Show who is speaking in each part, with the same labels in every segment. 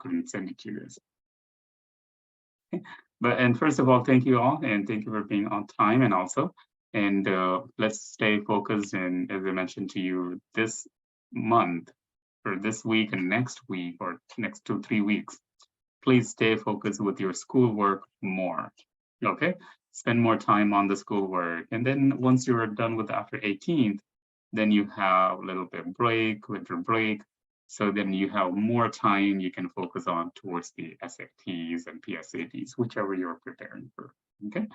Speaker 1: couldn't send it to you guys. Okay. And first of all, thank you all, and thank you for being on time, and also, and let's stay focused. And as I mentioned to you, this month, or this week and next week, or next 2-3 weeks, please stay focused with your schoolwork more. Okay, spend more time on the schoolwork, and then once you're done with after 18th, then you have a little bit break, winter break. So then you have more time you can focus on towards the SATs and PSATs, whichever you're preparing for. Okay,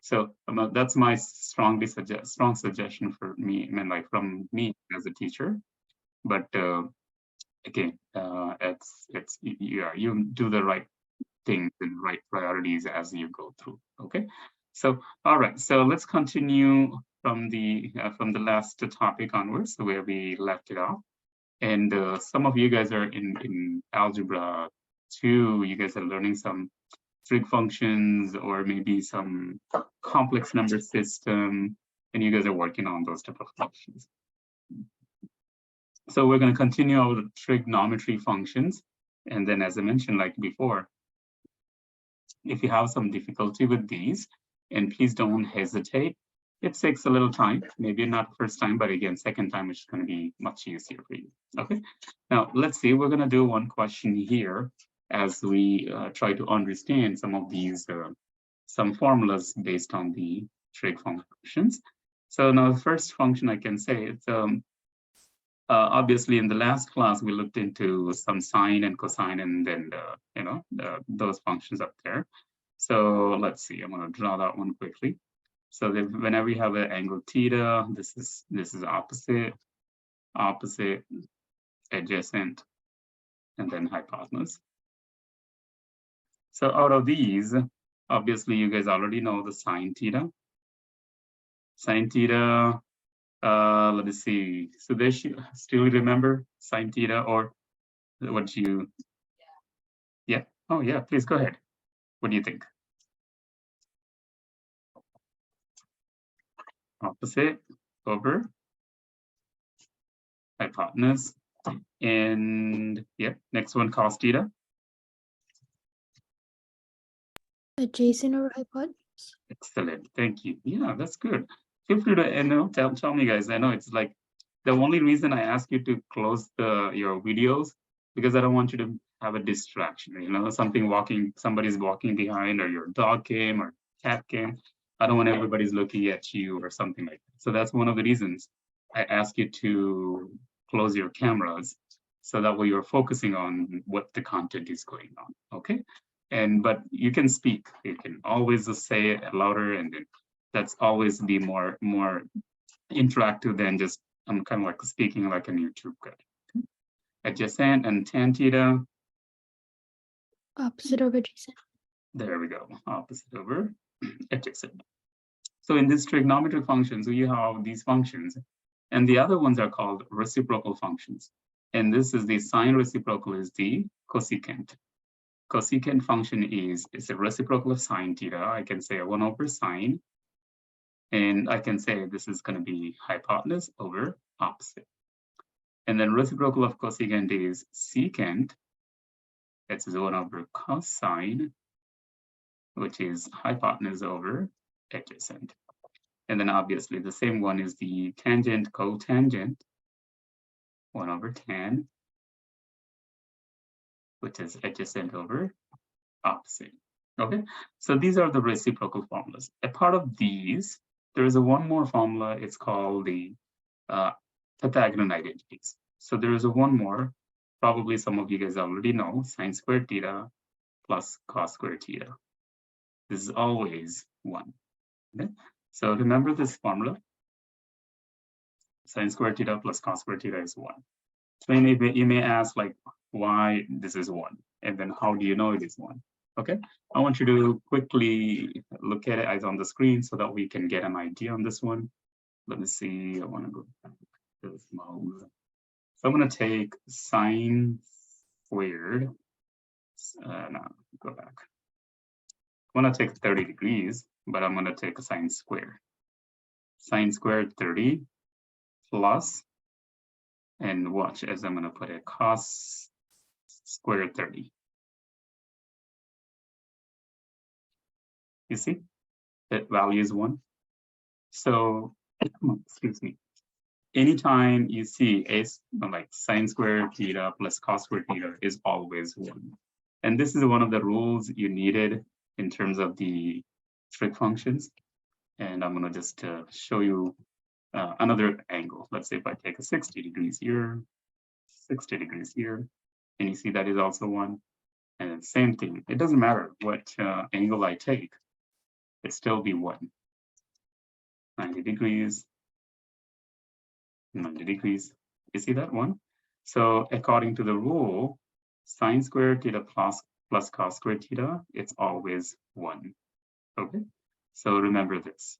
Speaker 1: so that's my strong suggestion for me, like from me as a teacher. But again, it's yeah, you do the right things and right priorities as you go through. Okay, so all right, so let's continue from the last topic onwards, where we left it off. And some of you guys are in algebra 2. You guys are learning some trig functions, or maybe some complex number system, and you guys are working on those type of functions. So we're going to continue our trigonometry functions. And then, as I mentioned, like before, if you have some difficulty with these, and please don't hesitate. It takes a little time, maybe not first time, but again, second time, it's going to be much easier for you. Okay, now let's see, we're going to do one question here as we try to understand some of these, some formulas based on the trig functions. So now the first function I can say, it's obviously in the last class, we looked into some sine and cosine, and then, those functions up there. So let's see, I'm going to draw that one quickly. So that whenever you have an angle theta, this is opposite, adjacent, and then hypotenuse. So out of these, obviously you guys already know the sine theta. Sine theta, let me see. So they should still remember sine theta, or what you? Yeah. Oh yeah. Please go ahead. What do you think? Opposite over hypotenuse, and yeah, next one, cos theta.
Speaker 2: Adjacent over hypotenuse.
Speaker 1: Excellent, thank you. Yeah, that's good. Feel free to tell me, guys. I know it's like the only reason I ask you to close your videos, because I don't want you to have a distraction. Somebody's walking behind, or your dog came, or cat came. I don't want everybody's looking at you or something like that. So that's one of the reasons I ask you to close your cameras, so that way you're focusing on what the content is going on. Okay. But you can speak. You can always just say it louder, and then that's always be more interactive than just I'm kind of like speaking like a YouTube guy. Adjacent and tan theta.
Speaker 2: Opposite over adjacent.
Speaker 1: There we go. Opposite over adjacent. So in these trigonometric functions, we have these functions, and the other ones are called reciprocal functions. And this is the sine reciprocal is the cosecant. Cosecant function is a reciprocal of sine theta. I can say 1 over sine, and I can say this is going to be hypotenuse over opposite. And then reciprocal of cosecant is secant. That's 1 over cosine, which is hypotenuse over adjacent. And then obviously the same one is the tangent cotangent, 1 over tan, which is adjacent over opposite. Okay, so these are the reciprocal formulas. A part of these, there is one more formula. It's called the Pythagorean identities. So there is one more, probably some of you guys already know, sine squared theta plus cos squared theta. This is always 1. Okay, so remember this formula. Sine squared theta plus cos squared theta is 1. So you may ask, like, why this is 1, and then how do you know it is 1? Okay, I want you to quickly look at it as on the screen so that we can get an idea on this one. Let me see. I want to go back to this mode. So I'm going to take sine squared. No, go back. I'm going to take 30 degrees, but I'm going to take a sine squared. Sine squared 30 plus, and watch as I'm going to put a cos squared 30. You see, that value is 1. So, excuse me. Anytime you see like sine squared theta plus cos squared theta is always 1. And this is one of the rules you needed in terms of the trig functions. And I'm going to just show you another angle. Let's say if I take a 60 degrees here, 60 degrees here, and you see that is also 1. And then same thing. It doesn't matter what angle I take, it still be 1. 90 degrees, 90 degrees. You see that one? So according to the rule, sine squared theta plus cos squared theta, it's always 1. Okay, so remember this.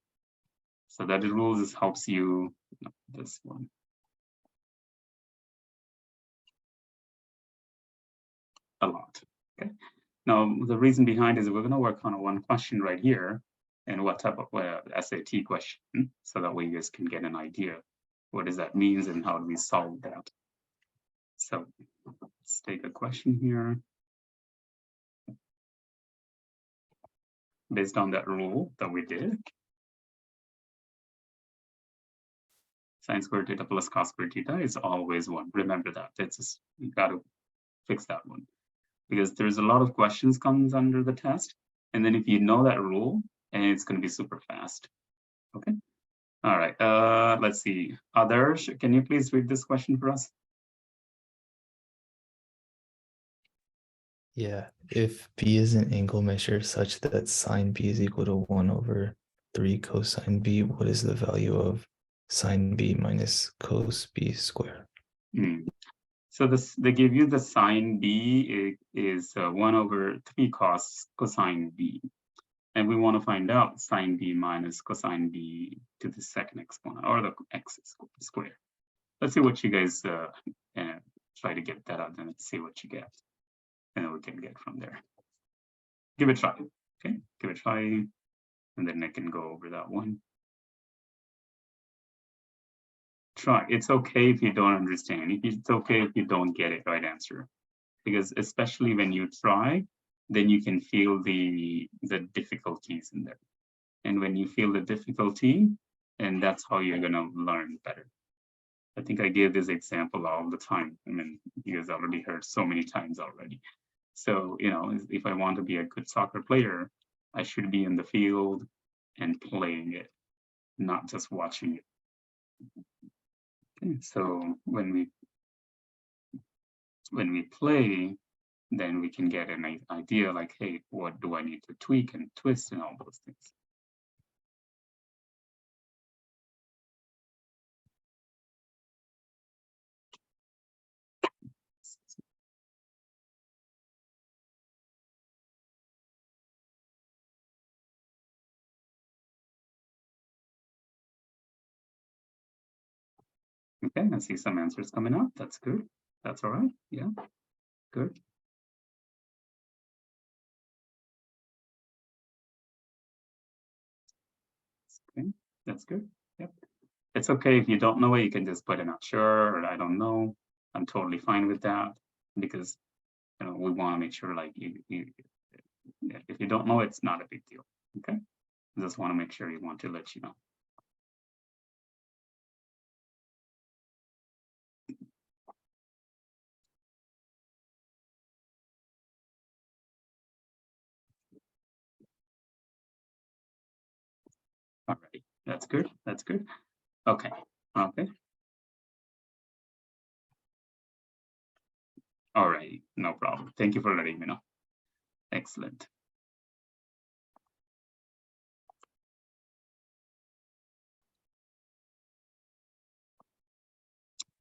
Speaker 1: So that the rules helps you, this one. A lot. Okay. Now the reason behind is we're going to work on one question right here, and what type of SAT question, so that way you guys can get an idea what does that mean and how do we solve that. So let's take a question here. Based on that rule that we did, sine squared theta plus cos squared theta is always 1. Remember that. That's just, you got to fix that one, because there's a lot of questions comes under the test, and then if you know that rule, and it's going to be super fast. Okay. All right. Let's see. Adarsh, can you please read this question for us?
Speaker 3: Yeah, if B is an angle measure such that sine B is equal to 1 over 3 cosine B, what is the value of sine B minus cos B squared?
Speaker 1: So this, they give you the sine B is 1 over 3 cosine B. And we want to find out sine B minus cosine B to the second exponent, or the x squared. Let's see what you guys try to get that out and see what you get. And then we can get from there. Give it a try. Okay, give it a try. And then I can go over that one. Try. It's okay if you don't understand. It's okay if you don't get it right answer. Because especially when you try, then you can feel the difficulties in there. And when you feel the difficulty, and that's how you're gonna learn better. I think I gave this example all the time. I mean, you guys already heard so many times already. So, you know, if I want to be a good soccer player, I should be in the field and playing it, not just watching it. Okay, so when we play, then we can get an idea like, hey, what do I need to tweak and twist and all those things. Okay, I see some answers coming up. That's good. That's all right. Yeah, good. Okay, that's good. Yep. It's okay if you don't know it, you can just put it not sure or I don't know. I'm totally fine with that, because you know we want to make sure like if you don't know, it's not a big deal. Okay, I just want to make sure you want to let you know. All right, that's good. That's good. Okay. Okay. All right, no problem. Thank you for letting me know. Excellent.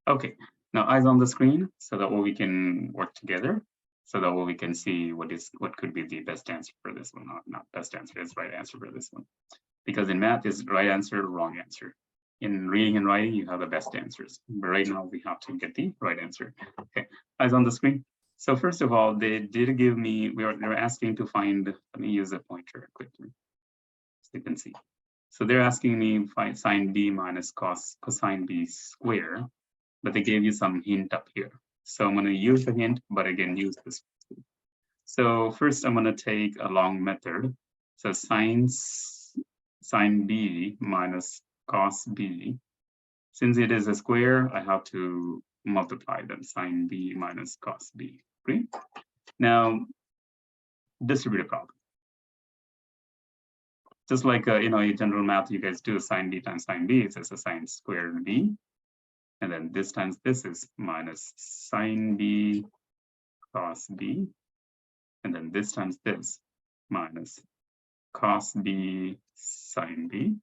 Speaker 1: Okay, now eyes on the screen so that way we can work together, so that way we can see what could be the best answer for this one. Not best answer, is right answer for this one. Because in math is right answer, wrong answer. In reading and writing, you have the best answers. But right now we have to get the right answer. Okay, eyes on the screen. So first of all, they did give me, they're asking to find, let me use a pointer quickly, so you can see. So they're asking me find sine B minus cosine B square, but they gave you some hint up here. So I'm going to use the hint, but again, use this. So first I'm going to take a long method. So sine B minus cos B. Since it is a square, I have to multiply them, sine B minus cos B. Great. Now, distribute a problem. Just like in general math, you guys do sine B times sine B, it's just a sine squared B. And then this times this is minus sine B cos B. And then this times this minus cos B sine B.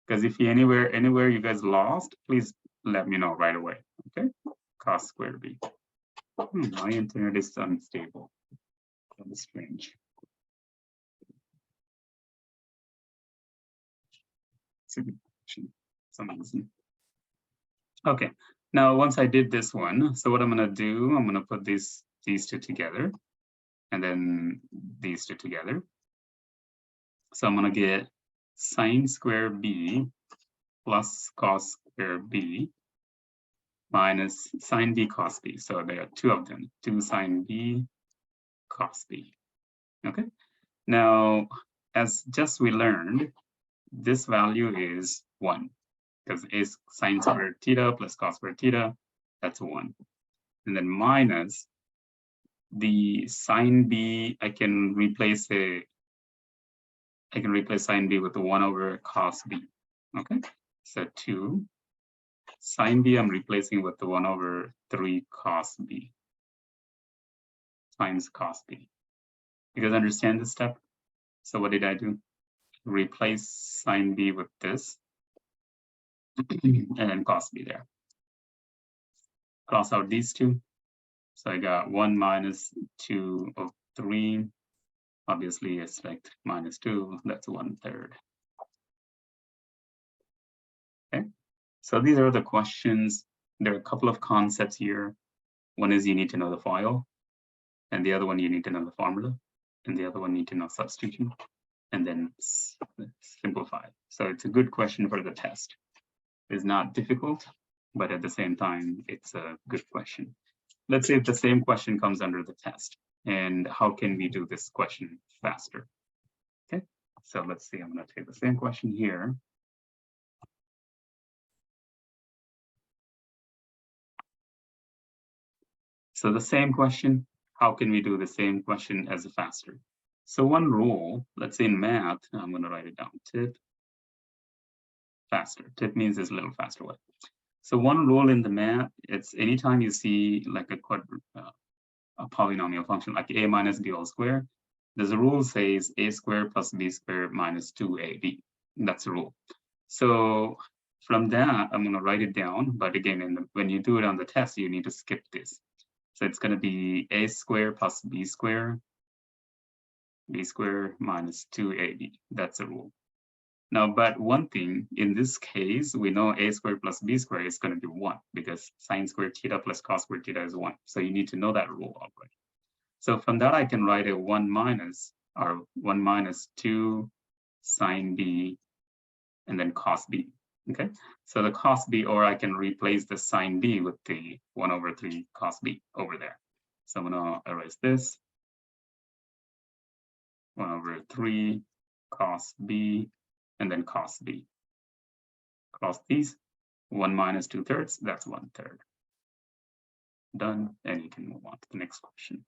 Speaker 1: Because if you anywhere you guys lost, please let me know right away. Okay, cos squared B. My internet is unstable. That is strange. It's a good question. Some reason. Okay, now once I did this one, so what I'm gonna do, I'm gonna put these two together, and then these two together. So I'm gonna get sine squared B plus cos squared B minus sine B cos B. So there are two of them, 2 sine B cos B. Okay, now as just we learned, this value is 1 because it's sine squared theta plus cos squared theta, that's 1. And then minus the sine B, I can replace sine B with the 1 over cos B. Okay, so 2 sine B, I'm replacing with the 1 over 3 cos B times cos B. You guys understand this step? So what did I do? Replace sine B with this and then cos B there. Cross out these two. So I got 1 minus 2 of 3. Obviously, it's like minus 2. That's 1/3. Okay. So these are the questions. There are a couple of concepts here. One is you need to know the FOIL, and the other one you need to know the formula, and the other one you need to know substitution, and then simplify. So it's a good question for the test. It's not difficult, but at the same time, it's a good question. Let's say if the same question comes under the test, and how can we do this question faster? Okay, so let's see, I'm going to take the same question here. So the same question, how can we do the same question as a faster? So one rule, let's say in math, I'm going to write it down, tip, faster. Tip means it's a little faster way. So one rule in the math, it's anytime you see like a polynomial function like a minus b all square, there's a rule says a squared plus b squared minus 2ab. That's the rule. So from that, I'm going to write it down. But again, when you do it on the test, you need to skip this. So it's going to be a squared plus b squared minus 2ab. That's a rule. Now, but one thing, in this case, we know a squared plus b squared is going to be 1 because sine squared theta plus cos squared theta is 1. So you need to know that rule already. So from that, I can write a 1 minus 2 sine b and then cos b. Okay, so the cos b, or I can replace the sine b with the 1 over 3 cos b over there. So I'm going to erase this. 1 over 3 cos b and then cos b. Cross these, 1 minus 2/3, that's 1/3. Done, and you can move on to the next question.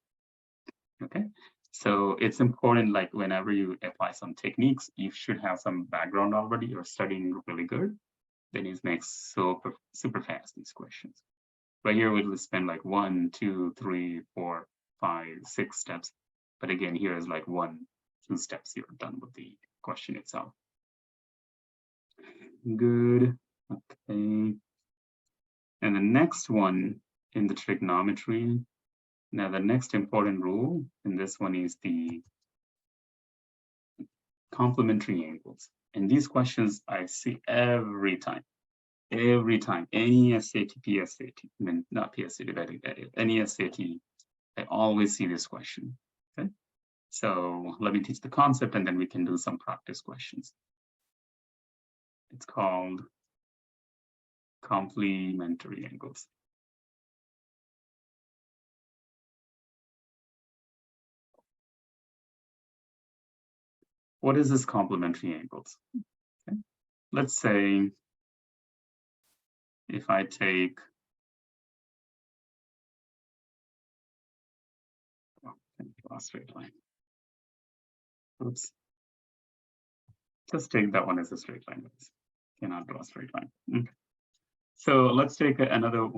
Speaker 1: Okay, so it's important, like whenever you apply some techniques, you should have some background already or studying really good. Then it makes super fast these questions. Right here, we'll spend like 1, 2, 3, 4, 5, 6 steps. But again, here is like 1, 2 steps you're done with the question itself. Good. Okay. And the next one in the trigonometry. Now, the next important rule in this one is the complementary angles. And these questions I see every time, any SAT, PSAT, I mean, not PSAT, but any SAT, I always see this question. Okay. So let me teach the concept and then we can do some practice questions. It's called complementary angles. what is this complementary angles? Okay. Let's say if I take draw a straight line. Oops. Just take that one as a straight line. Cannot draw a straight line. Okay. So let's take another,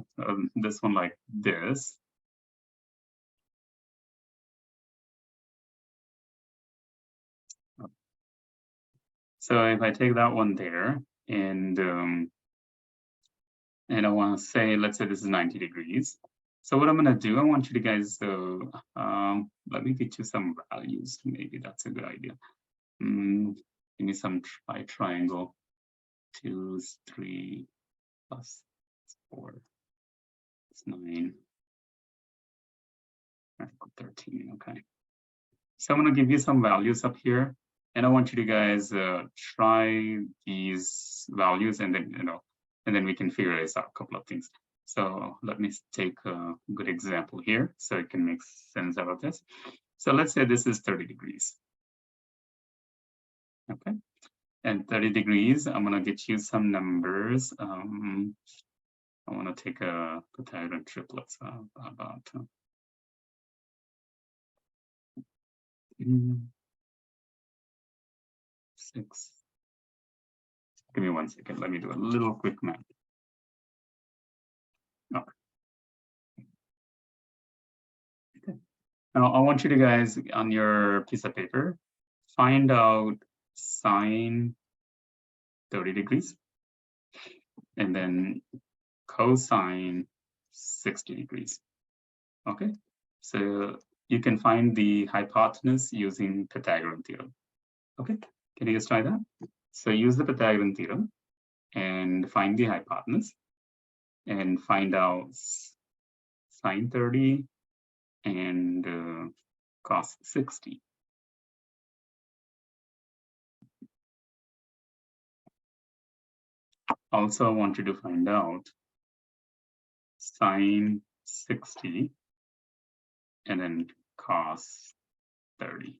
Speaker 1: this one like this. So if I take that one there and I want to say, let's say this is 90 degrees. So what I'm going to do, I want you to guys, let me get you some values. Maybe that's a good idea. Give me some triangle. 2, 3 plus 4. It's 9. 13. Okay. So I'm going to give you some values up here, and I want you to guys try these values, and then and then we can figure this out. A couple of things. So let me take a good example here, so it can make sense out of this. So let's say this is 30 degrees. Okay, and 30 degrees. I'm going to get you some numbers. I want to take a Pythagorean triplets about. 6. Give me 1 second. Let me do a little quick math. Okay. Now I want you to guys on your piece of paper find out sine 30 degrees and then cosine 60 degrees. Okay, so you can find the hypotenuse using Pythagorean theorem. Okay, can you guys try that? So use the Pythagorean theorem and find the hypotenuse and find out sine 30 and cos 60. Also, I want you to find out sine 60 and then cos 30,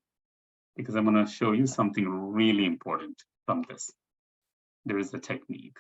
Speaker 1: because I'm going to show you something really important from this. There is a technique.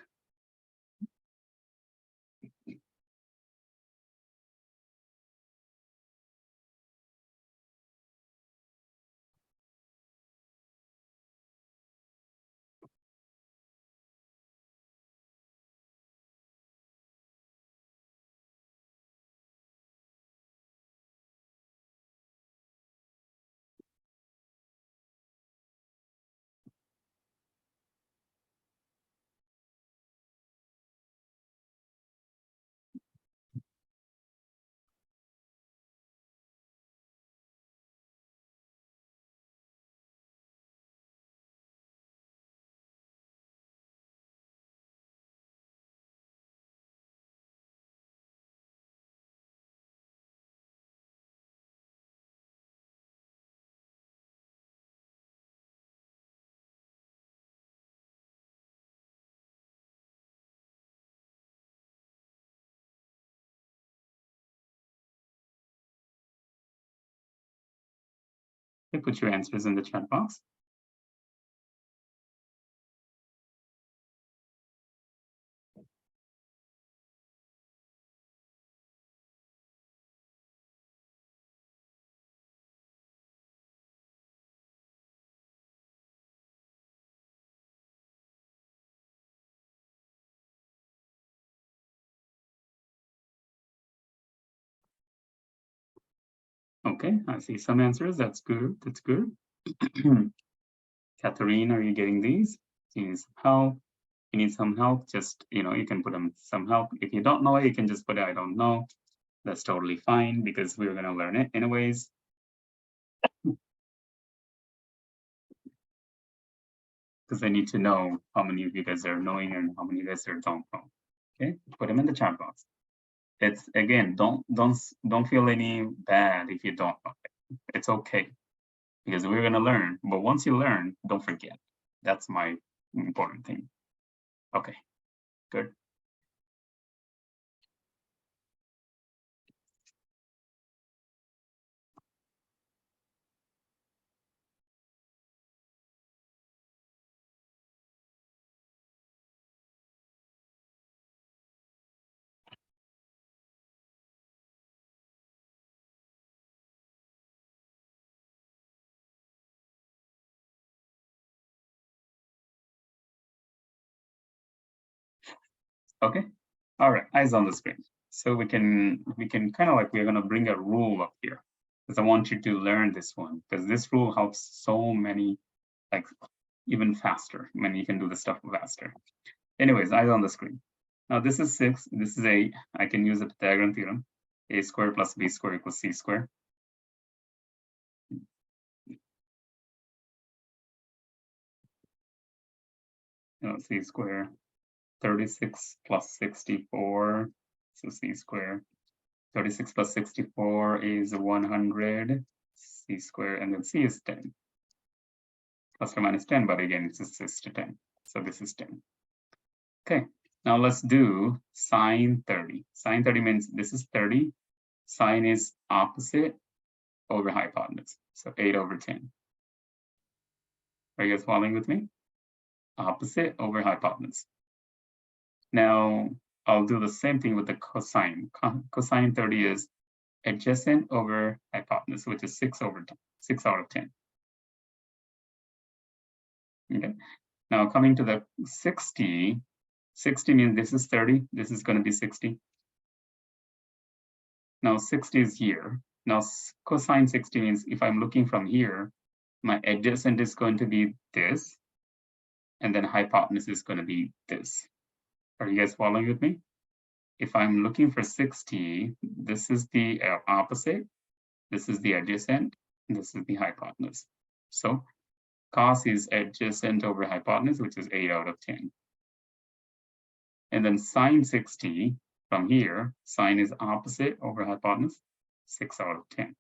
Speaker 1: Okay, put your answers in the chat box. Okay, I see some answers. That's good. That's good. Catherine, are you getting these? Do you need some help? You need some help? Just, you can put them some help. If you don't know it, you can just put it, I don't know. That's totally fine because we're going to learn it anyways. Because I need to know how many of you guys are knowing and how many of you guys are don't know. Okay, put them in the chat box. It's again, don't feel any bad if you don't know it. It's okay because we're gonna learn. But once you learn, don't forget. That's my important thing. Okay, good. Okay. All right. Eyes on the screen. So we can kind of like, we're going to bring a rule up here because I want you to learn this one because this rule helps so many, like even faster when you can do the stuff faster. Anyways, eyes on the screen. Now this is 6, this is 8. I can use the Pythagorean theorem. A squared plus b squared equals c squared. C squared. 36 plus 64, so c squared. 36 plus 64 is 100, c squared, and then c is 10. Plus or minus 10, but again, it's 6 to 10. So this is 10. Okay, now let's do sine 30. Sine 30 means this is 30. Sine is opposite over hypotenuse. So 8 over 10. Are you guys following with me? Opposite over hypotenuse. Now, I'll do the same thing with the cosine. Cosine 30 is adjacent over hypotenuse, which is 6 over 10, 6 out of 10. Okay. Now coming to the 60, 60 means this is 30, this is going to be 60. Now 60 is here. Now cosine 60 means if I'm looking from here, my adjacent is going to be this, and then hypotenuse is going to be this. Are you guys following with me? If I'm looking for 60, this is the opposite, this is the adjacent, this is the hypotenuse. So cos is adjacent over hypotenuse, which is 8 out of 10. And then sine 60, from here, sine is opposite over hypotenuse, 6 out of 10.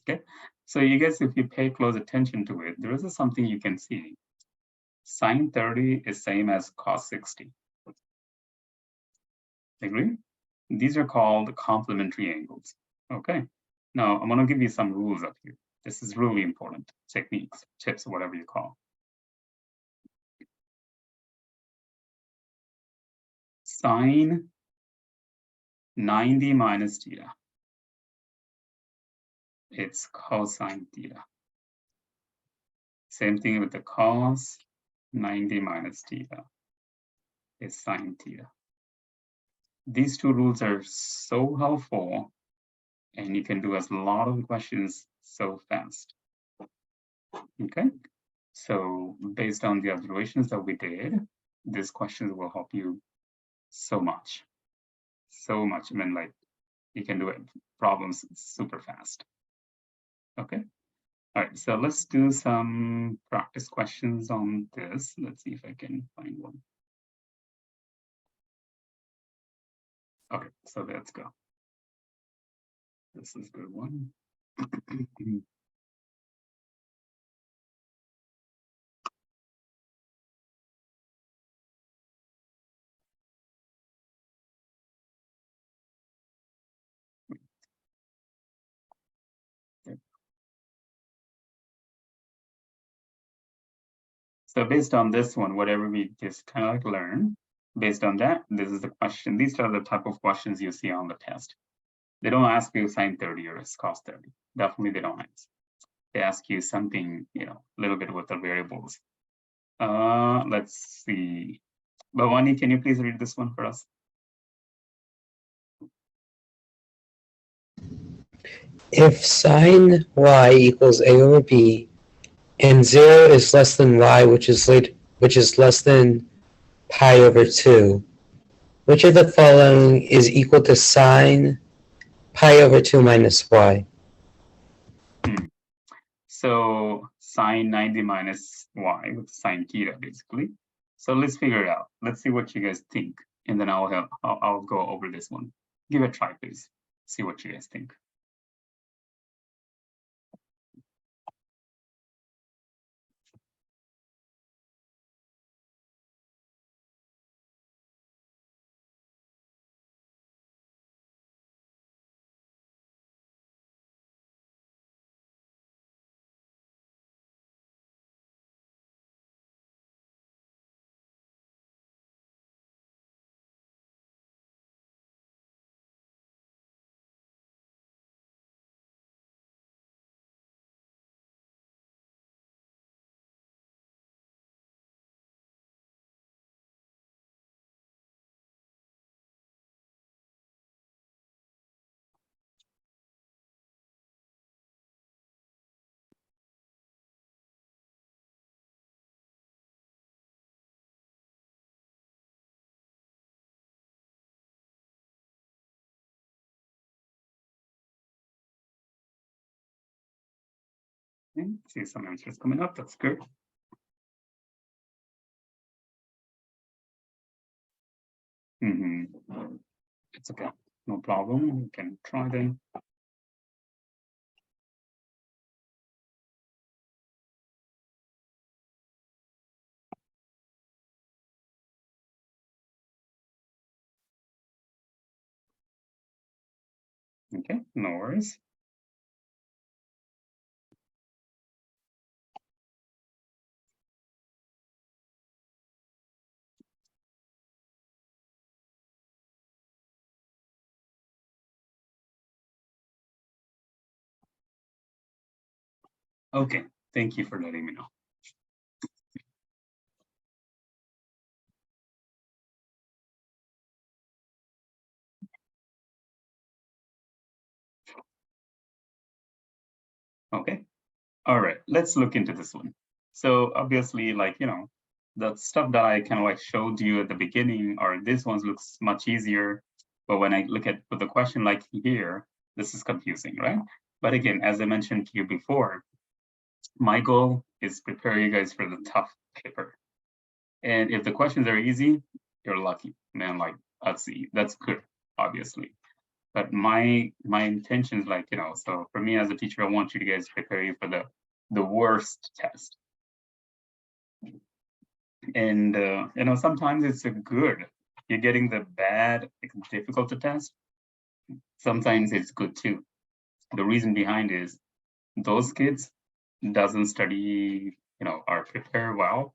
Speaker 1: Okay, so you guys, if you pay close attention to it, there is something you can see. Sine 30 is same as cos 60. Agree? These are called complementary angles. Okay, now I'm going to give you some rules up here. This is really important. Techniques, tips, whatever you call. Sine 90 minus theta. It's cosine theta. Same thing with the cos 90 minus theta is sine theta. These two rules are so helpful, and you can do a lot of questions so fast. Okay, so based on the observations that we did, these questions will help you so much. So much. I mean, like, you can do it problems super fast. Okay. All right, so let's do some practice questions on this. Let's see if I can find one. Okay, so let's go. This is a good one. So based on this one, whatever we just kind of like learn, based on that, this is the question. These are the type of questions you see on the test. They don't ask you sine 30 or cos 30. Definitely they don't ask. They ask you something, you know, a little bit with the variables. Let's see. Bhavani, can you please read this one for us?
Speaker 4: If sine y equals a over b, and 0 is less than y, which is less than pi over 2, which of the following is equal to sine pi over 2 minus y?
Speaker 1: So sine 90 minus y with sine theta, basically. So let's figure it out. Let's see what you guys think, and then I'll go over this one. Give it a try, please. See what you guys think. Okay, see some answers coming up. That's good. It's okay. No problem. You can try them. Okay, no worries. Okay, thank you for letting me know. Okay, all right, let's look into this one. So obviously, like, the stuff that I kind of like showed you at the beginning, or this one looks much easier. But when I look at the question like here, this is confusing, right? But again, as I mentioned to you before, my goal is prepare you guys for the tough paper. And if the questions are easy, you're lucky, man. Like, that's good, obviously. But my intention is like, so for me as a teacher, I want you to guys prepare you for the worst test. And sometimes it's a good. You're getting the bad, difficult to test. Sometimes it's good too. The reason behind is those kids doesn't study, or prepare well.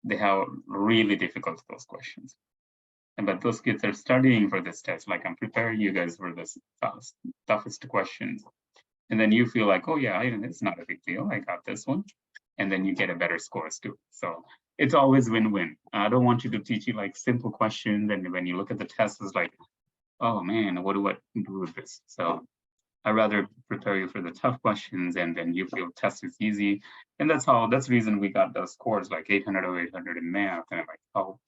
Speaker 1: They have really difficult those questions. But those kids are studying for this test. Like, I'm preparing you guys for this toughest questions. And then you feel like, oh yeah, it's not a big deal. I got this one. And then you get a better scores too. So it's always win-win. I don't want you to teach you like simple questions. And when you look at the test, it's like, oh man, what do I do with this? So I'd rather prepare you for the tough questions, and then you feel test is easy. And that's the reason we got those scores like 800 or 800 in math. And I'm like, oh,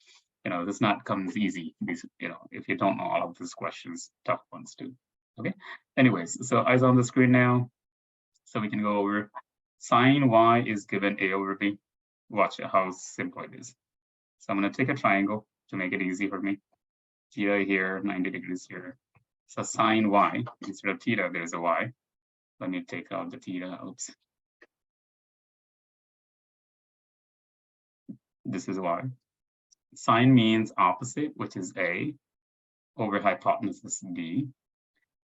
Speaker 1: this not comes easy. These, if you don't know all of these questions, tough ones too. Okay. Anyways, so eyes on the screen now. So we can go over sine y is given a over b. Watch how simple it is. So I'm going to take a triangle to make it easy for me. Theta here, 90 degrees here. So sine y, instead of theta, there's a y. Let me take out the theta. Oops. This is y. Sine means opposite, which is a, over hypotenuse b.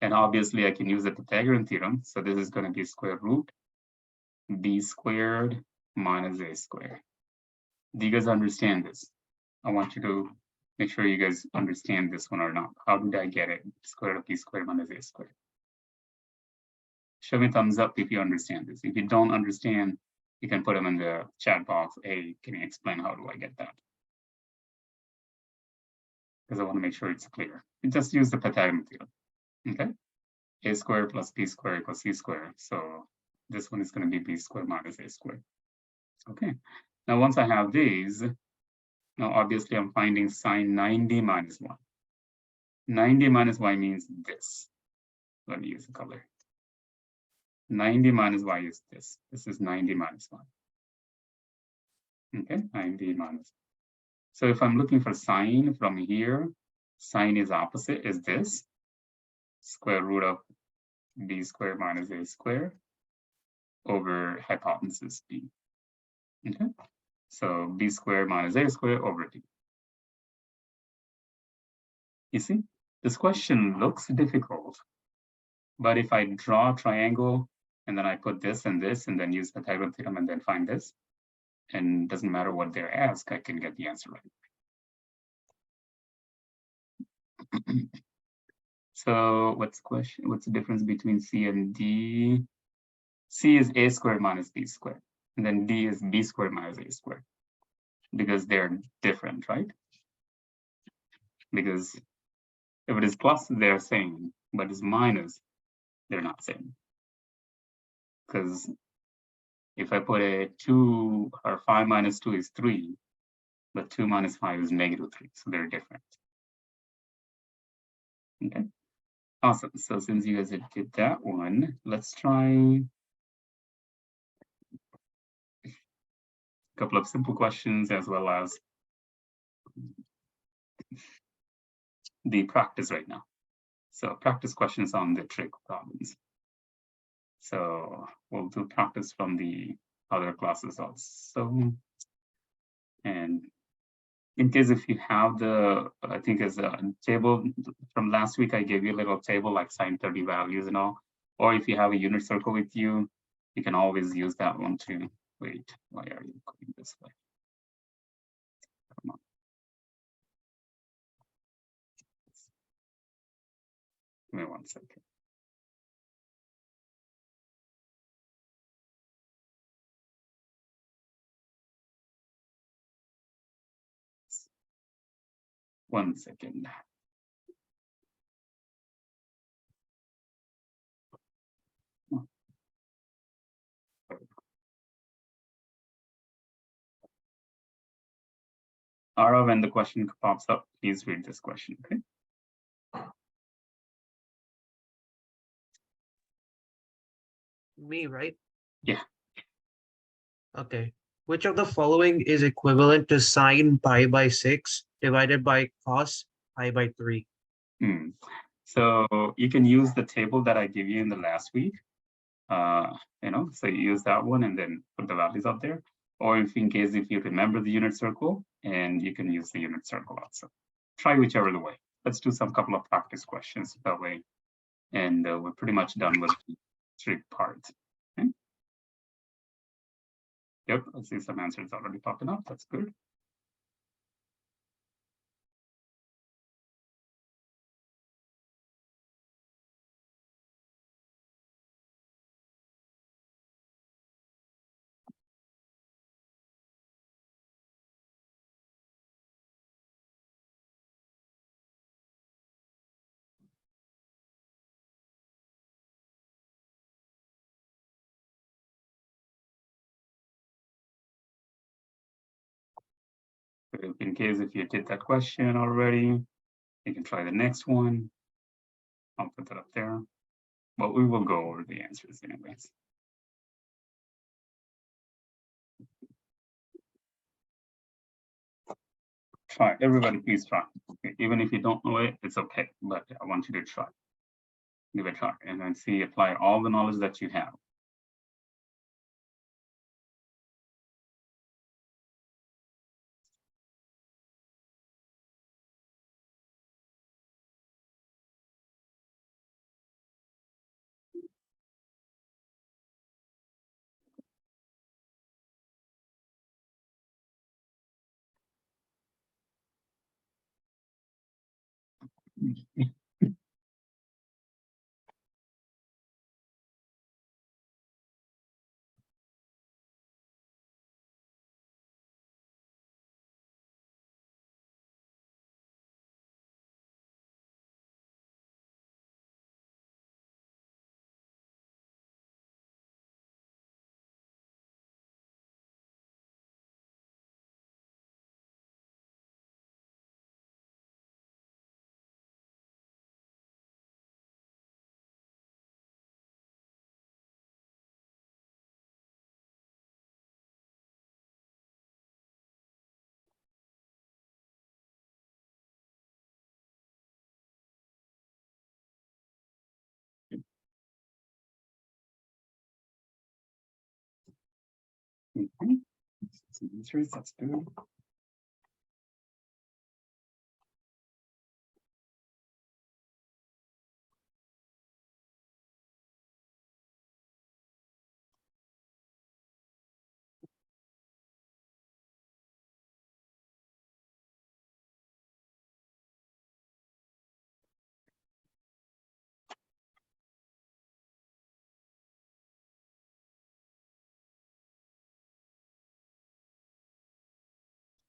Speaker 1: And obviously I can use the Pythagorean theorem. So this is going to be square root b squared minus a squared. Do you guys understand this? I want you to make sure you guys understand this one or not. How did I get it? Square root of b squared minus a squared. Show me thumbs up if you understand this. If you don't understand, you can put them in the chat box. Hey, can you explain how do I get that? Because I want to make sure it's clear. You just use the Pythagorean theorem. Okay? A squared plus b squared equals c squared. So this one is going to be b squared minus a squared. Okay. Now once I have these, now obviously I'm finding sine 90 minus 1. 90 minus y means this. Let me use the color. 90 minus y is this. This is 90 minus 1. Okay, 90 minus. So if I'm looking for sine from here, sine is opposite, is this. Square root of b squared minus a squared over hypotenuse b. Okay, so b squared minus a squared over d. You see, this question looks difficult, but if I draw a triangle and then I put this and then use the Pythagorean theorem and then find this, and it doesn't matter what they're asked, I can get the answer right. So what's the difference between C and D? C is a squared minus b squared, and then D is b squared minus a squared, because they're different, right? Because if it is plus, they're same, but it's minus, they're not same. Because if I put a 2 or 5 minus 2 is 3, but 2 minus 5 is negative 3, so they're different. Okay, awesome. So since you guys did that one, let's try couple of simple questions as well as the practice right now. So practice questions on the trig problems. So we'll do practice from the other classes also. And in case if you have the, I think as a table from last week, I gave you a little table like sine 30 values and all. Or if you have a unit circle with you, you can always use that one too. Wait, why are you going this way? Come on. Give me 1 second. One second. Ara, when the question pops up, please read this question, okay?
Speaker 5: Me, right?
Speaker 1: Yeah.
Speaker 5: Okay. Which of the following is equivalent to sine pi by 6 divided by cos pi by 3?
Speaker 1: So you can use the table that I gave you in the last week. So you use that one and then put the values out there. Or if in case if you remember the unit circle, and you can use the unit circle also. Try whichever the way. Let's do some couple of practice questions that way. And we're pretty much done with the trig part. Okay. Yep, I see some answers already popping up. That's good. In case if you did that question already, you can try the next one. I'll put that up there. But we will go over the answers anyways. Try, everybody please try. Okay. Even if you don't know it, it's okay, but I want you to try. Give it a try and then see, apply all the knowledge that you have. Okay. Some answers, that's good.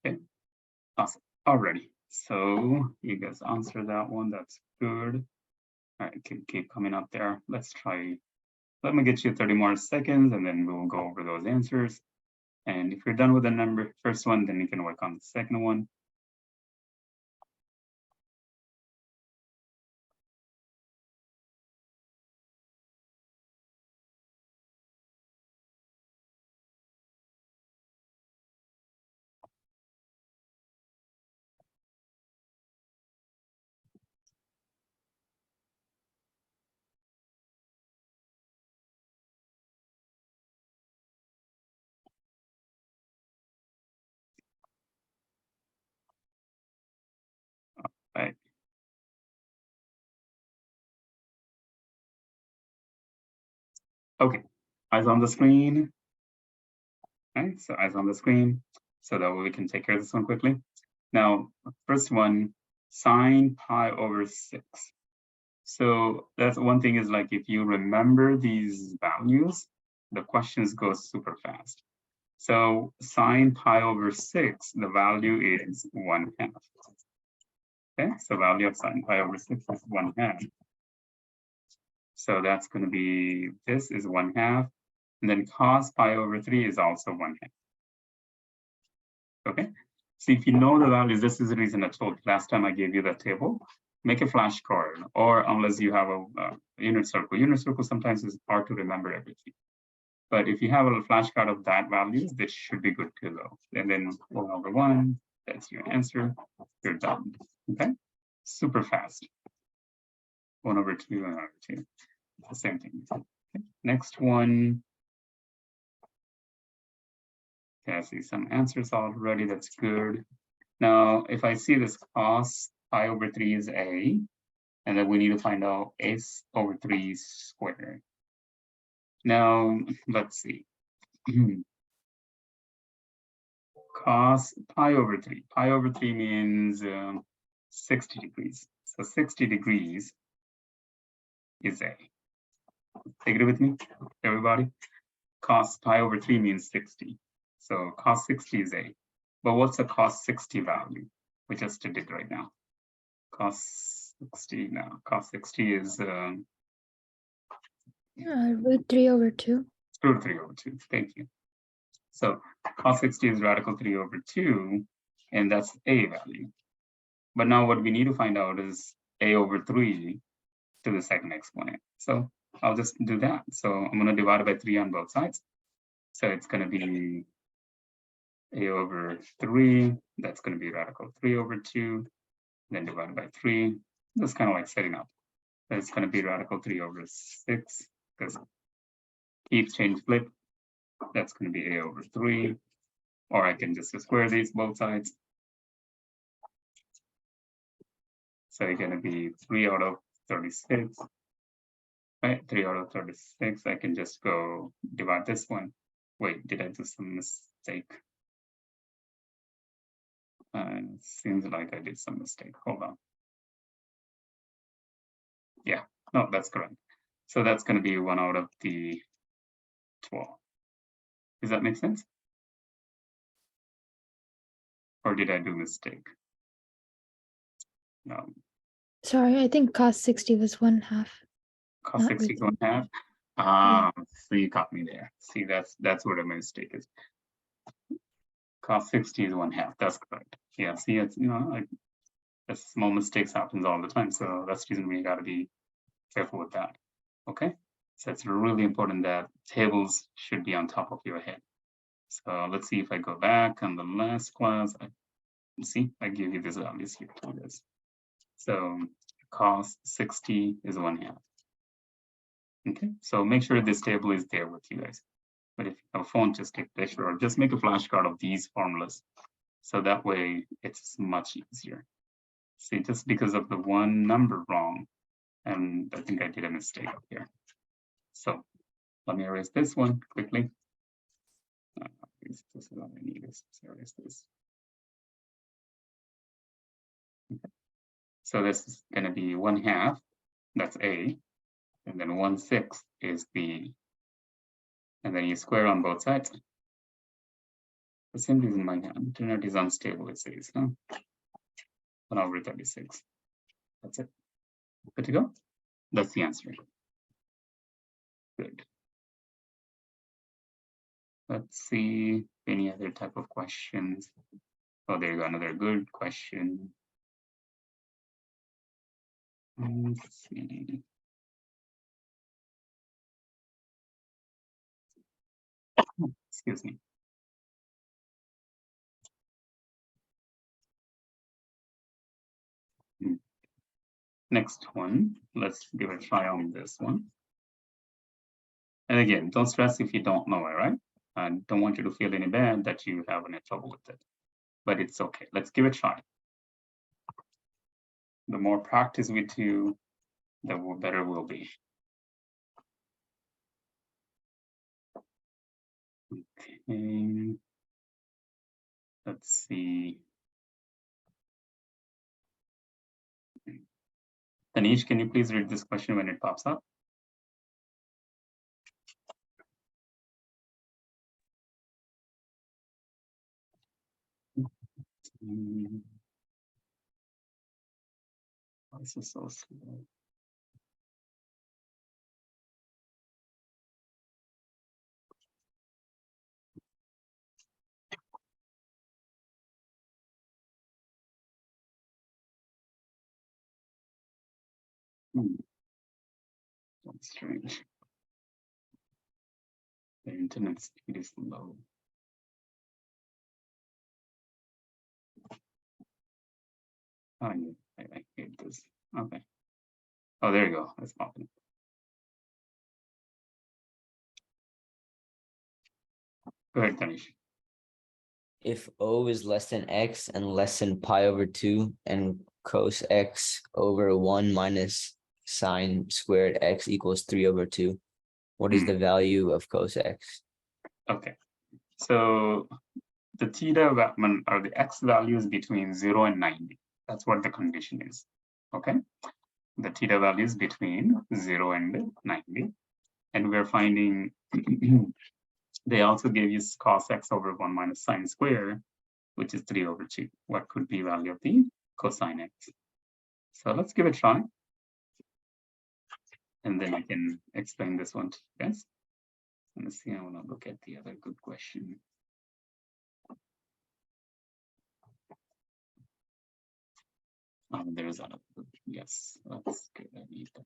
Speaker 1: Okay, awesome. Alrighty. So you guys answer that one. That's good. All right, keep coming up there. Let's try. Let me get you 30 more seconds and then we'll go over those answers. And if you're done with the first one, then you can work on the second one. Okay, eyes on the screen. Right, so eyes on the screen, so that way we can take care of this one quickly. Now, first one, sine pi over 6. So that's one thing is like if you remember these values, the questions go super fast. So sine pi over 6, the value is 1/2. Okay, so value of sine pi over 6 is 1/2. So that's going to be, this is 1/2. And then cos pi over 3 is also 1/2. Okay, so if you know the values, this is the reason I told you last time I gave you that table. Make a flashcard, or unless you have a unit circle. Unit circle sometimes is hard to remember everything. But if you have a flashcard of that values, this should be good to go. And then 1/1, that's your answer. You're done. Okay, super fast. 1/2, 1/2. The same thing. Okay. Next one. Okay, I see some answers already. That's good. Now, if I see this cos pi over 3 is a, and then we need to find out s/3 squared. Now, let's see. Cos pi over 3. Pi over 3 means 60 degrees. So 60 degrees is a. Take it with me, everybody. Cos pi over 3 means 60. So cos 60 is a. But what's the cos 60 value? We just did it right now. Cos 60 now. Cos 60 is
Speaker 2: root 3/2.
Speaker 1: root 3/2. Thank you. So cos 60 is radical 3/2, and that's a value. But now what we need to find out is a/3 to the second exponent. So I'll just do that. So I'm going to divide it by 3 on both sides. So it's going to be a/3. That's going to be radical 3/2. Then divided by 3. That's kind of like setting up. It's going to be radical 3/6 because keep change flip. That's going to be a/3. Or I can just square these both sides. So it's going to be 3/36. Right, 3/36. I can just go divide this one. Wait, did I do some mistake? Seems like I did some mistake. Hold on. Yeah, no, that's correct. So that's going to be 1/12. Does that make sense? Or did I do mistake? No.
Speaker 2: Sorry, I think cos 60 was 1/2.
Speaker 1: Cos 60 is 1/2. So you caught me there. See, that's what a mistake is. Cos 60 is 1/2. That's correct. Yeah, see, it's, you know, like small mistakes happens all the time. So that's the reason we got to be careful with that. Okay, so it's really important that tables should be on top of your head. So let's see if I go back on the last class. See, I give you these values here. So cos 60 is 1/2. Okay, so make sure this table is there with you guys. But if you have a phone, just take a picture or just make a flashcard of these formulas. So that way it's much easier. See, just because of the one number wrong, and I think I did a mistake up here. So let me erase this one quickly. This is what I need. Let's erase this. Okay. So this is going to be 1/2. That's A. And then 1/6 is B. And then you square on both sides. For some reason, my internet is unstable, it says, huh? 1/36. That's it. Good to go? That's the answer. Good. Let's see any other type of questions. Oh, there you go, another good question. Let's see. Excuse me. Next one, let's give a try on this one. And again, don't stress if you don't know it, right? I don't want you to feel any bad that you have any trouble with it, but it's okay. Let's give it a try. The more practice we do, the better we'll be. Okay. Let's see. Tanish, can you please read this question when it pops up? This is so slow. That's strange. The internet speed is low. Oh, I hate this. Okay. Oh, there you go. That's popping. Go ahead, Tanish.
Speaker 6: If O is less than X and less than pi over 2 and cos X over 1 minus sine squared X equals 3 over 2, what is the value of cos X?
Speaker 1: Okay. So the theta or the X value is between 0 and 90. That's what the condition is. Okay. The theta value is between 0 and 90. And we're finding they also gave you cos X over 1 minus sine square, which is 3 over 2. What could be value of the cosine X? So let's give it a try. And then I can explain this one to you guys. Let's see, I want to look at the other good question. There's another, yes, that's good. I need that.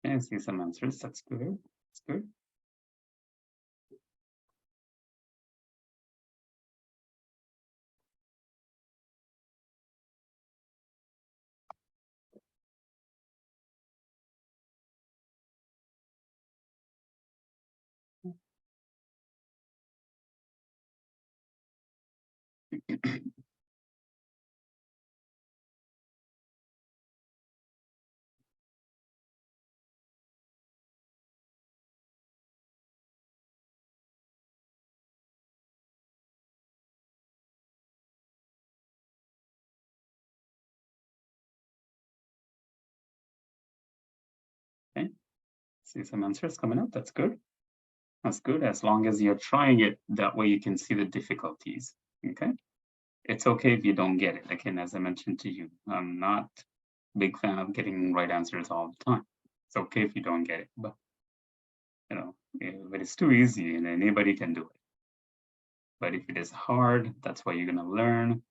Speaker 1: I see some answers. That's good. That's good. Okay. See some answers coming up. That's good. That's good. As long as you're trying it, that way you can see the difficulties. Okay. It's okay if you don't get it. Again, as I mentioned to you, I'm not a big fan of getting right answers all the time. It's okay if you don't get it, but but it's too easy and anybody can do it. But if it is hard, that's why you're going to learn,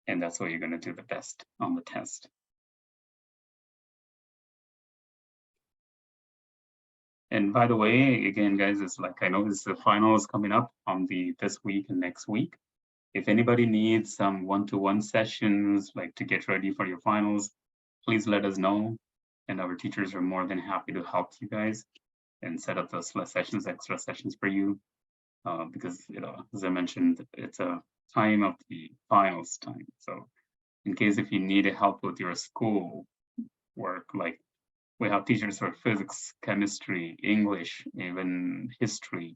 Speaker 1: and that's why you're going to do the best on the test. And by the way, again, guys, it's like I know this the final is coming up on this week and next week. If anybody needs some one-to-one sessions, like to get ready for your finals, please let us know. And our teachers are more than happy to help you guys and set up those sessions, extra sessions for you. Because, as I mentioned, it's a time of the finals time. So in case if you need help with your school work, like we have teachers for physics, chemistry, English, even history.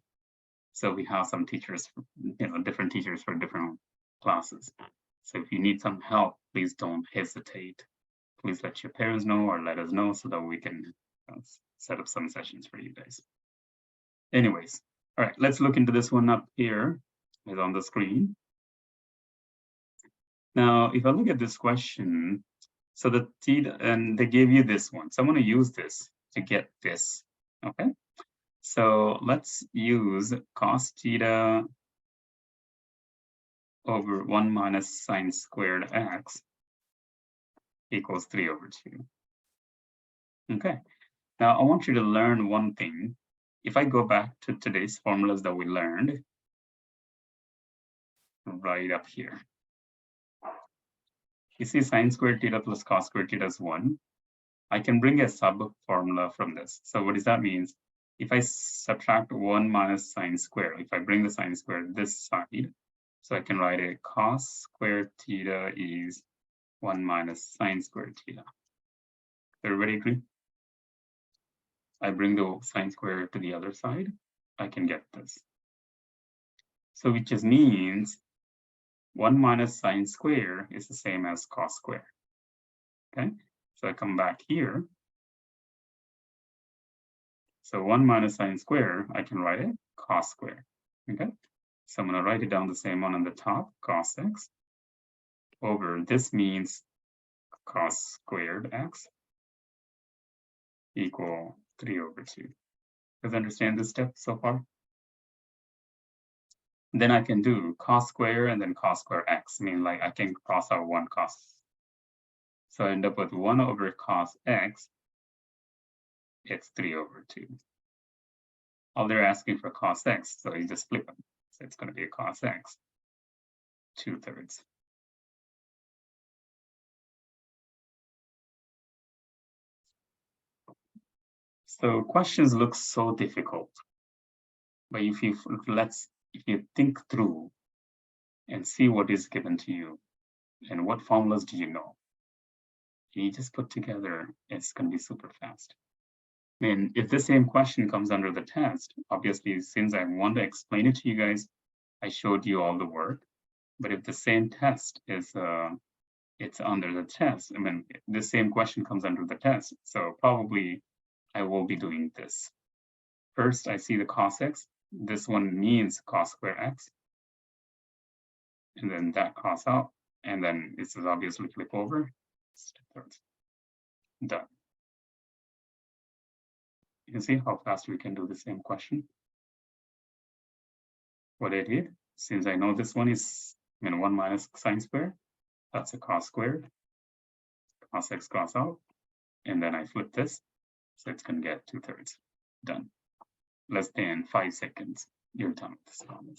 Speaker 1: So we have some teachers, different teachers for different classes. So if you need some help, please don't hesitate. Please let your parents know or let us know so that we can set up some sessions for you guys. Anyways, all right, let's look into this one up here. Is on the screen. Now, if I look at this question, so the theta, and they gave you this one. So I'm going to use this to get this. Okay. So let's use cos theta over 1 minus sine squared x equals 3/2. Okay. Now I want you to learn one thing. If I go back to today's formulas that we learned, right up here. You see sine squared theta plus cos squared theta is 1. I can bring a sub formula from this. So what does that mean? If I subtract 1 minus sine squared, if I bring the sine squared this side, so I can write a cos squared theta is 1 minus sine squared theta. Everybody agree? I bring the sine squared to the other side, I can get this. So which just means 1 minus sine squared is the same as cos squared. Okay, so I come back here. So 1 minus sine squared, I can write it cos squared. Okay, so I'm going to write it down the same one on the top, cos x, over this means cos squared x equal 3/2. You guys understand this step so far? Then I can do cos square and then cos square x, mean like I can cross out one cos. So I end up with 1 over cos x, it's 3/2. All they're asking for cos x, so you just flip them. So it's going to be a cos x, 2/3. So questions look so difficult, but if you think through and see what is given to you and what formulas do you know, you just put together, it's going to be super fast. And if the same question comes under the test, obviously, since I want to explain it to you guys, I showed you all the work. But if the same test is it's under the test, I mean, the same question comes under the test, so probably I will be doing this. First, I see the cos x. This one means cos square x. And then that cross out. And then this is obviously flip over. Done. You can see how fast we can do the same question. What I did, since I know this one is 1 minus sine squared, that's a cos squared. Cos x cross out. And then I flip this. So it's going to get 2/3. Done. Less than 5 seconds. You're done with this problem.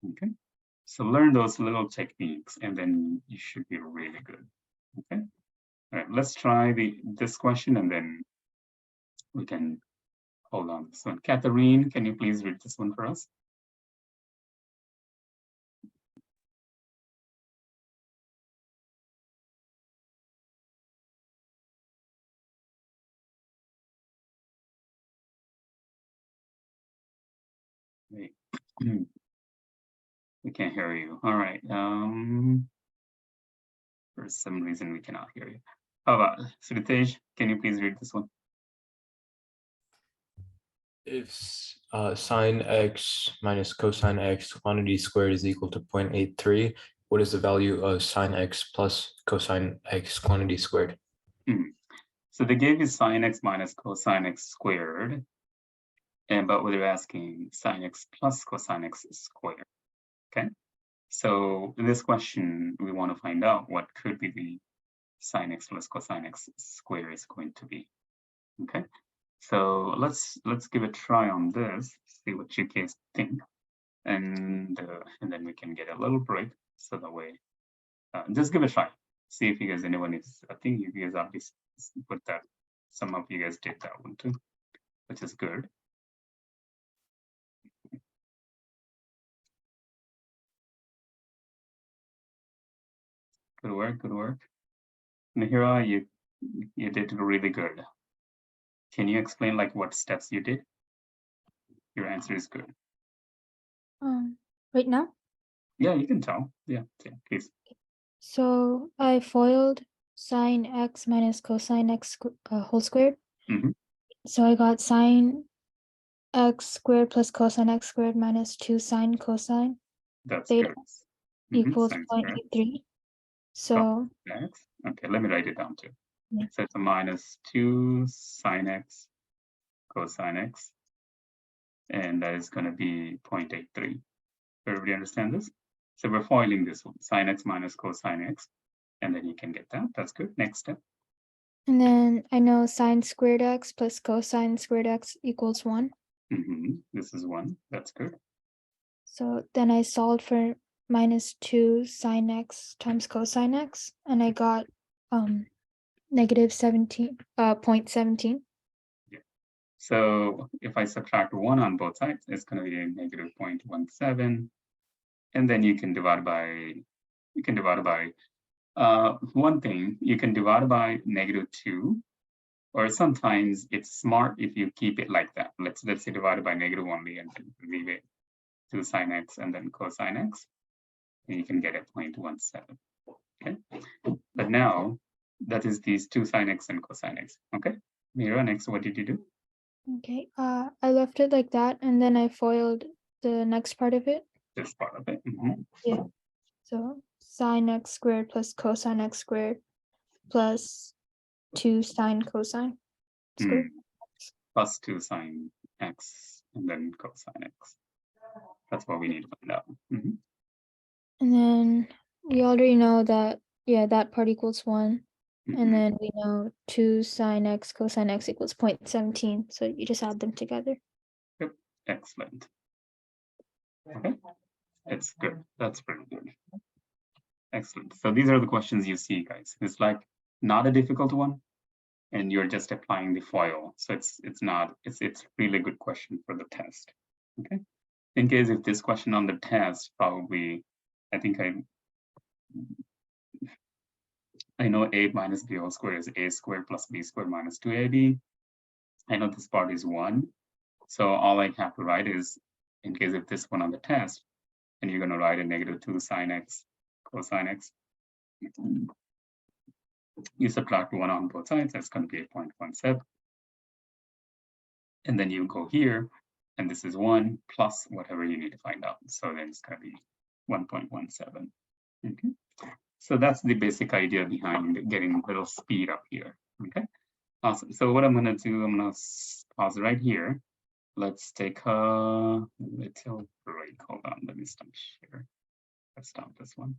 Speaker 1: Okay. So learn those little techniques and then you should be really good. Okay. All right, let's try this question and then we can hold on this one. Catherine, can you please read this one for us? Wait. We can't hear you. All right. For some reason we cannot hear you. How about Sritej? Can you please read this one?
Speaker 7: If sine x minus cosine x quantity squared is equal to 0.83, what is the value of sine x plus cosine x quantity squared?
Speaker 1: So they gave you sine x minus cosine x squared, but they're asking sine x plus cosine x squared. Okay, so in this question, we want to find out what could be the sine x plus cosine x squared is going to be. Okay, so let's give a try on this, see what you guys think, and then we can get a little break, so that way, just give a try. See if you guys, anyone is, I think you guys obviously put that, some of you guys did that one too, which is good. Good work, good work. Mihira, you did really good. Can you explain like what steps you did? Your answer is good.
Speaker 2: Right now.
Speaker 1: Yeah, you can tell. Yeah, please.
Speaker 2: So I FOILed sine x minus cosine x whole squared.
Speaker 1: Mhm.
Speaker 2: So I got sine x squared plus cosine x squared minus 2 sine cosine
Speaker 1: That's
Speaker 2: theta
Speaker 1: good.
Speaker 2: equals
Speaker 1: Sine squared
Speaker 2: 0.83. So
Speaker 1: X. Okay, let me write it down too.
Speaker 2: Yeah.
Speaker 1: So it's a minus 2 sine x cosine x, and that is going to be 0.83. Everybody understand this? So we're foiling this one, sine x minus cosine x, and then you can get that. That's good. Next step.
Speaker 2: and then I know sine squared x plus cosine squared x equals 1.
Speaker 1: This is 1. That's good.
Speaker 2: So then I solved for minus 2 sine x times cosine x, and I got negative 0.17.
Speaker 1: So if I subtract 1 on both sides, it's going to be a negative 0.17. And then you can divide by, one thing, you can divide by negative 2, or sometimes it's smart if you keep it like that. Let's say divided by negative only and then leave it to sine x and then cosine x, and you can get a 0.17. Okay, but now that is these 2 sine x and cosine x. Okay, Mira, next, what did you do?
Speaker 2: Okay, I left it like that, and then I FOILed the next part of it.
Speaker 1: This part of it.
Speaker 2: Yeah. So sine x squared plus cosine x squared plus 2 sine cosine squared.
Speaker 1: Plus 2 sine x and then cosine x. That's what we need to find out.
Speaker 2: And then we already know that, yeah, that part equals 1. And then we know 2 sine x cosine x equals 0.17. So you just add them together.
Speaker 1: Yep, excellent. Okay, it's good. That's pretty good. Excellent. So these are the questions you see, guys. It's like not a difficult one, and you're just applying the FOIL. So it's really good question for the test. Okay. In case if this question on the test, probably, I think I know a minus b whole square is a squared plus b squared minus 2ab. I know this part is 1. So all I have to write is, in case if this one on the test, and you're going to write a negative 2 sine x cosine x. You subtract 1 on both sides, that's going to be a 0.17. And then you go here, and this is 1 plus whatever you need to find out. So then it's going to be 1.17. Okay. So that's the basic idea behind getting a little speed up here. Okay. Awesome. So what I'm going to do, I'm going to pause right here. Let's take a little break. Hold on. Let me stop share. Let's stop this one.